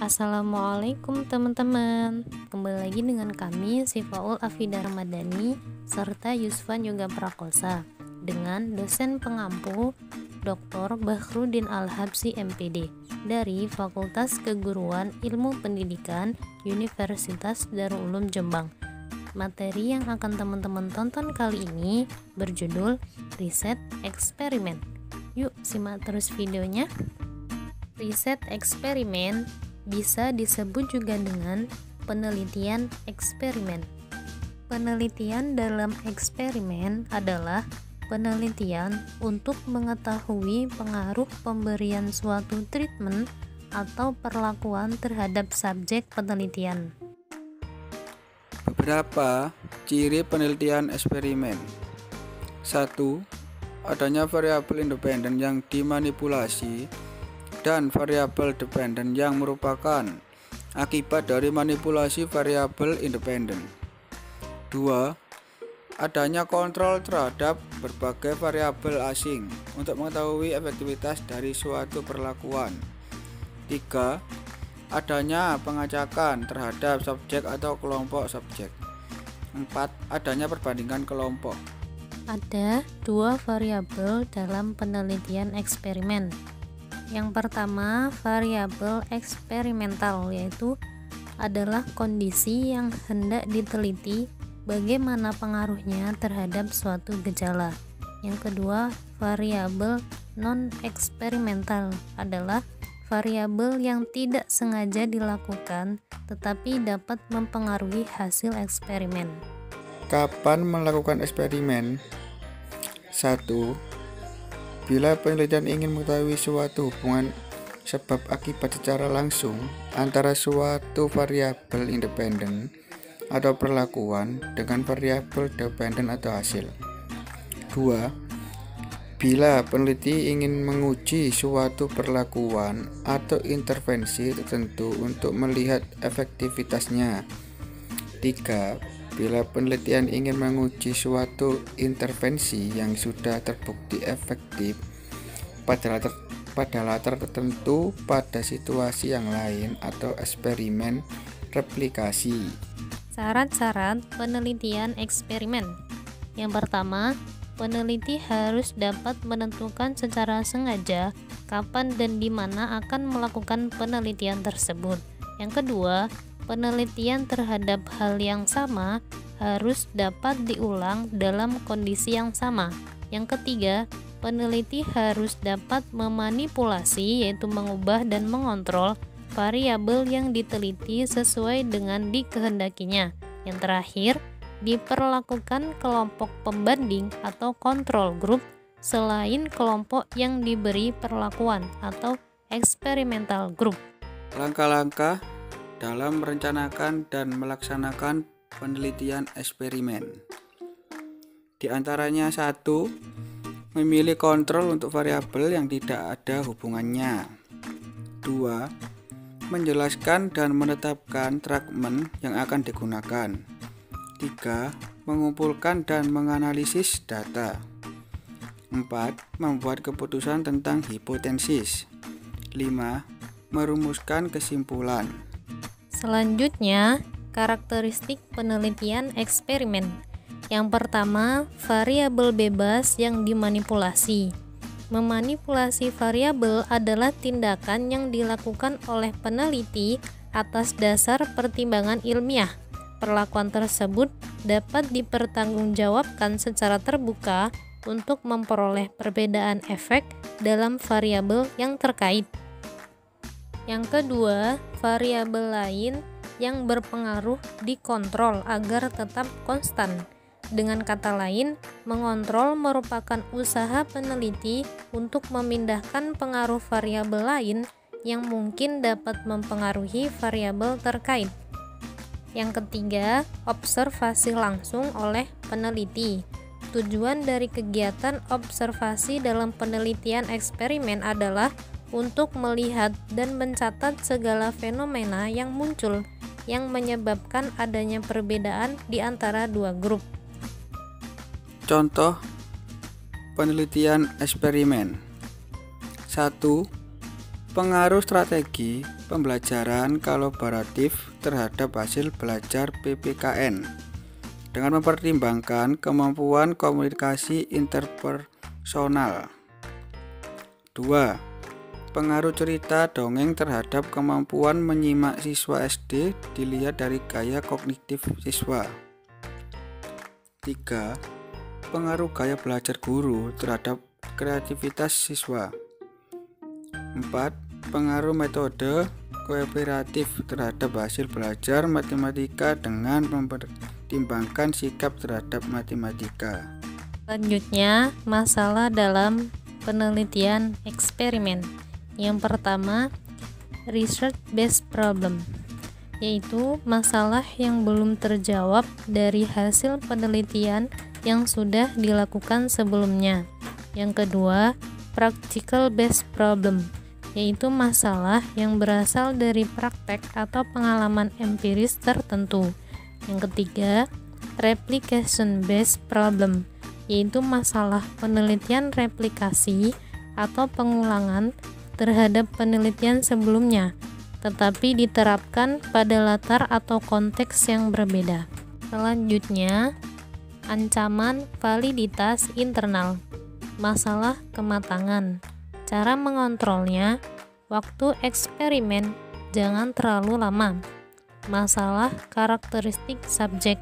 Assalamualaikum teman-teman. Kembali lagi dengan kami Sifaul Afida Ramadhani serta Yusfan Yoga Prakosa dengan dosen pengampu Dr. Bakhrudin Al-Habsyi MPD dari Fakultas Keguruan Ilmu Pendidikan Universitas Darul Ulum Jombang. Materi yang akan teman-teman tonton kali ini berjudul Riset Eksperimen. Yuk simak terus videonya. Riset eksperimen bisa disebut juga dengan penelitian eksperimen. Penelitian dalam eksperimen adalah penelitian untuk mengetahui pengaruh pemberian suatu treatment atau perlakuan terhadap subjek penelitian. Beberapa ciri penelitian eksperimen. 1. Adanya variabel independen yang dimanipulasi dan variabel dependen yang merupakan akibat dari manipulasi variabel independen. 2. Adanya kontrol terhadap berbagai variabel asing untuk mengetahui efektivitas dari suatu perlakuan. 3. Adanya pengacakan terhadap subjek atau kelompok subjek. 4. Adanya perbandingan kelompok. Ada dua variabel dalam penelitian eksperimen. Yang pertama, variabel eksperimental, yaitu adalah kondisi yang hendak diteliti bagaimana pengaruhnya terhadap suatu gejala. Yang kedua, variabel non-eksperimental adalah variabel yang tidak sengaja dilakukan tetapi dapat mempengaruhi hasil eksperimen. Kapan melakukan eksperimen? 1. Bila penelitian ingin mengetahui suatu hubungan sebab akibat secara langsung antara suatu variabel independen atau perlakuan dengan variabel dependen atau hasil. 2. Bila peneliti ingin menguji suatu perlakuan atau intervensi tertentu untuk melihat efektivitasnya. 3. Bila penelitian ingin menguji suatu intervensi yang sudah terbukti efektif pada latar tertentu pada situasi yang lain atau eksperimen replikasi. Syarat-syarat penelitian eksperimen. Yang pertama, peneliti harus dapat menentukan secara sengaja kapan dan di mana akan melakukan penelitian tersebut. Yang kedua, penelitian terhadap hal yang sama harus dapat diulang dalam kondisi yang sama. Yang ketiga, peneliti harus dapat memanipulasi, yaitu mengubah dan mengontrol variabel yang diteliti sesuai dengan dikehendakinya. Yang terakhir, diperlakukan kelompok pembanding atau kontrol grup selain kelompok yang diberi perlakuan atau experimental group. Langkah-langkah dalam merencanakan dan melaksanakan penelitian eksperimen. Di antaranya 1. Memilih kontrol untuk variabel yang tidak ada hubungannya. 2. Menjelaskan dan menetapkan treatment yang akan digunakan. 3. Mengumpulkan dan menganalisis data. 4. Membuat keputusan tentang hipotesis. 5. Merumuskan kesimpulan. Selanjutnya, karakteristik penelitian eksperimen. Yang pertama, variabel bebas yang dimanipulasi. Memanipulasi variabel adalah tindakan yang dilakukan oleh peneliti atas dasar pertimbangan ilmiah. Perlakuan tersebut dapat dipertanggungjawabkan secara terbuka untuk memperoleh perbedaan efek dalam variabel yang terkait. Yang kedua, variabel lain yang berpengaruh dikontrol agar tetap konstan. Dengan kata lain, mengontrol merupakan usaha peneliti untuk memindahkan pengaruh variabel lain yang mungkin dapat mempengaruhi variabel terkait. Yang ketiga, observasi langsung oleh peneliti. Tujuan dari kegiatan observasi dalam penelitian eksperimen adalah untuk melihat dan mencatat segala fenomena yang muncul yang menyebabkan adanya perbedaan di antara dua grup. Contoh penelitian eksperimen. 1. Pengaruh strategi pembelajaran kolaboratif terhadap hasil belajar PPKN dengan mempertimbangkan kemampuan komunikasi interpersonal. 2. Pengaruh cerita dongeng terhadap kemampuan menyimak siswa SD dilihat dari gaya kognitif siswa. 3. Pengaruh gaya belajar guru terhadap kreativitas siswa. 4. Pengaruh metode kooperatif terhadap hasil belajar matematika dengan mempertimbangkan sikap terhadap matematika. Selanjutnya, masalah dalam penelitian eksperimen. Yang pertama, research based problem, yaitu masalah yang belum terjawab dari hasil penelitian yang sudah dilakukan sebelumnya. Yang kedua, practical based problem, yaitu masalah yang berasal dari praktek atau pengalaman empiris tertentu. Yang ketiga, replication based problem, yaitu masalah penelitian replikasi atau pengulangan terhadap penelitian sebelumnya, tetapi diterapkan pada latar atau konteks yang berbeda. Selanjutnya, ancaman validitas internal, masalah kematangan, cara mengontrolnya, waktu eksperimen jangan terlalu lama, masalah karakteristik subjek,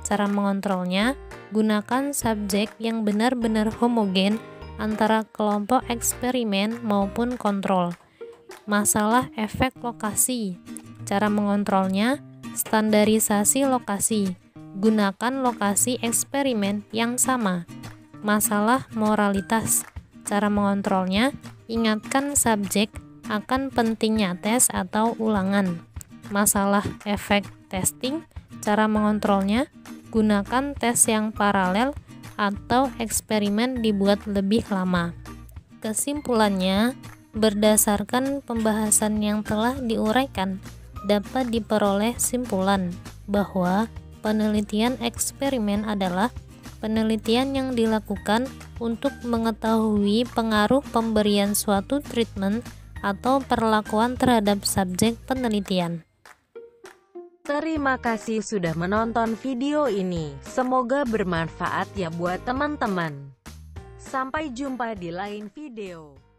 cara mengontrolnya, gunakan subjek yang benar-benar homogen antara kelompok eksperimen maupun kontrol, masalah efek lokasi, cara mengontrolnya, standarisasi lokasi, gunakan lokasi eksperimen yang sama, masalah moralitas, cara mengontrolnya, ingatkan subjek akan pentingnya tes atau ulangan, masalah efek testing, cara mengontrolnya, gunakan tes yang paralel atau eksperimen dibuat lebih lama. Kesimpulannya, berdasarkan pembahasan yang telah diuraikan, dapat diperoleh simpulan bahwa penelitian eksperimen adalah penelitian yang dilakukan untuk mengetahui pengaruh pemberian suatu treatment atau perlakuan terhadap subjek penelitian. Terima kasih sudah menonton video ini. Semoga bermanfaat ya buat teman-teman. Sampai jumpa di lain video.